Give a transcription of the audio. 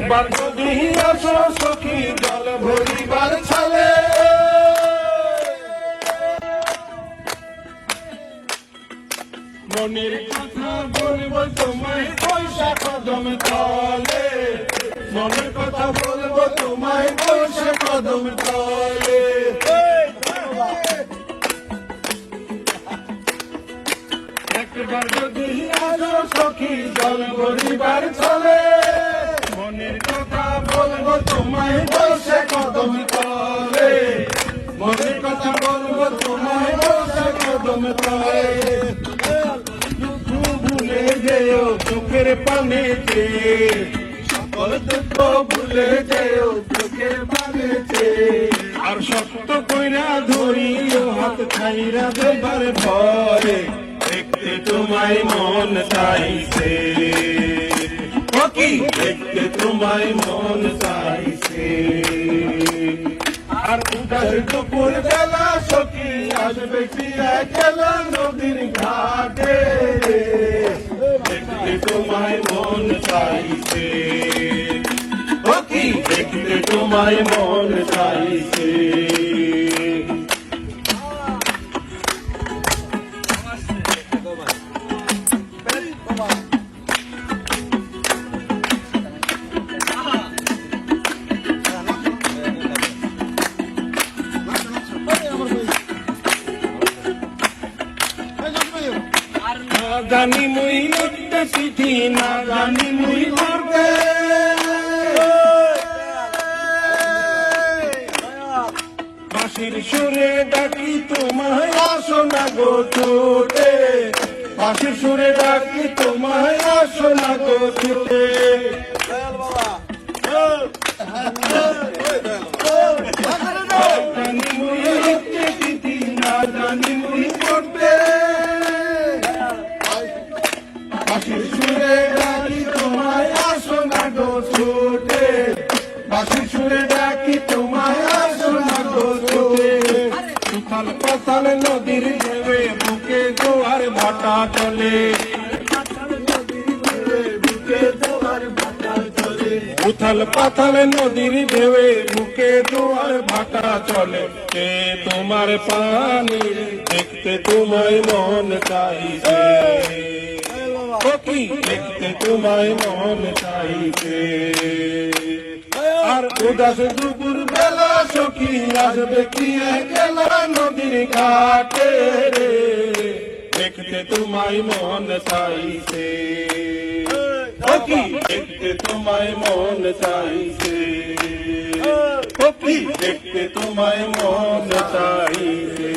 একবার যদি আসো সখী জল ভরিবার ছালে, মনের কথা বলবো তোমায় পয়সা কদম তলে, মনের কথা বলবো তোমায় পয়সা কদম তলে। একবার যদি আসো সখী জল ভরিবার ছালে, মনের কথা বলবো তোমায় পয়সা কদম তলে, মনের কথা বলবো তোমায় পয়সা কদম তলে। ভুলে যেও চোখের পানেতে, সকল দুঃখ ভুলে যেও চোখের পানেতে, আর শক্ত কইরা ধরিও হাত খাইরা দেবার পরে, দেখতে তোমায় মন চাইছে কি, দেখতে তোমায় মন চাইছে। আর উদাস দুপুর বেলা সখী আসবে কি একলা নদীর ঘাটে, দেখতে তোমায় মন চাইছে কি, দেখতে তোমায় মন চাইছে। জানি মুই লিখতে চিঠি, না জানি মুই পড়তে, বাঁশির সুরে ডাকি তোমায় আসো না গো ছুটে, বাঁশির সুরে ডাকি তোমায় আসো না গো ছুটে। জানি মুই লিখতে চিঠি, না জানি মুই পড়তে, বাঁশির সুরে ডাকি তোমায় আসো না গো ছুটে, বাঁশির সুরে ডাকি তোমায় আসো না গো ছুটে। উথাল পাথাল নদীর ঢেউয়ে বুকে জোয়ার ভাটা চলে, উথাল পাথাল নদীর ঢেউয়ে বুকে জোয়ার ভাটা চলে। কে তোমার পানি দেখতে তোমায় মন চাইছে কি, দেখতে তোমায় মন চাইছে। আর উদাস দুপুর বেলা সখী আসবে কি একলা নদীর ঘাটে, দেখতে তোমায় মন চাইছে কি, দেখতে তোমায় মন চাইছে কি, দেখতে তোমায় মন চাইছে।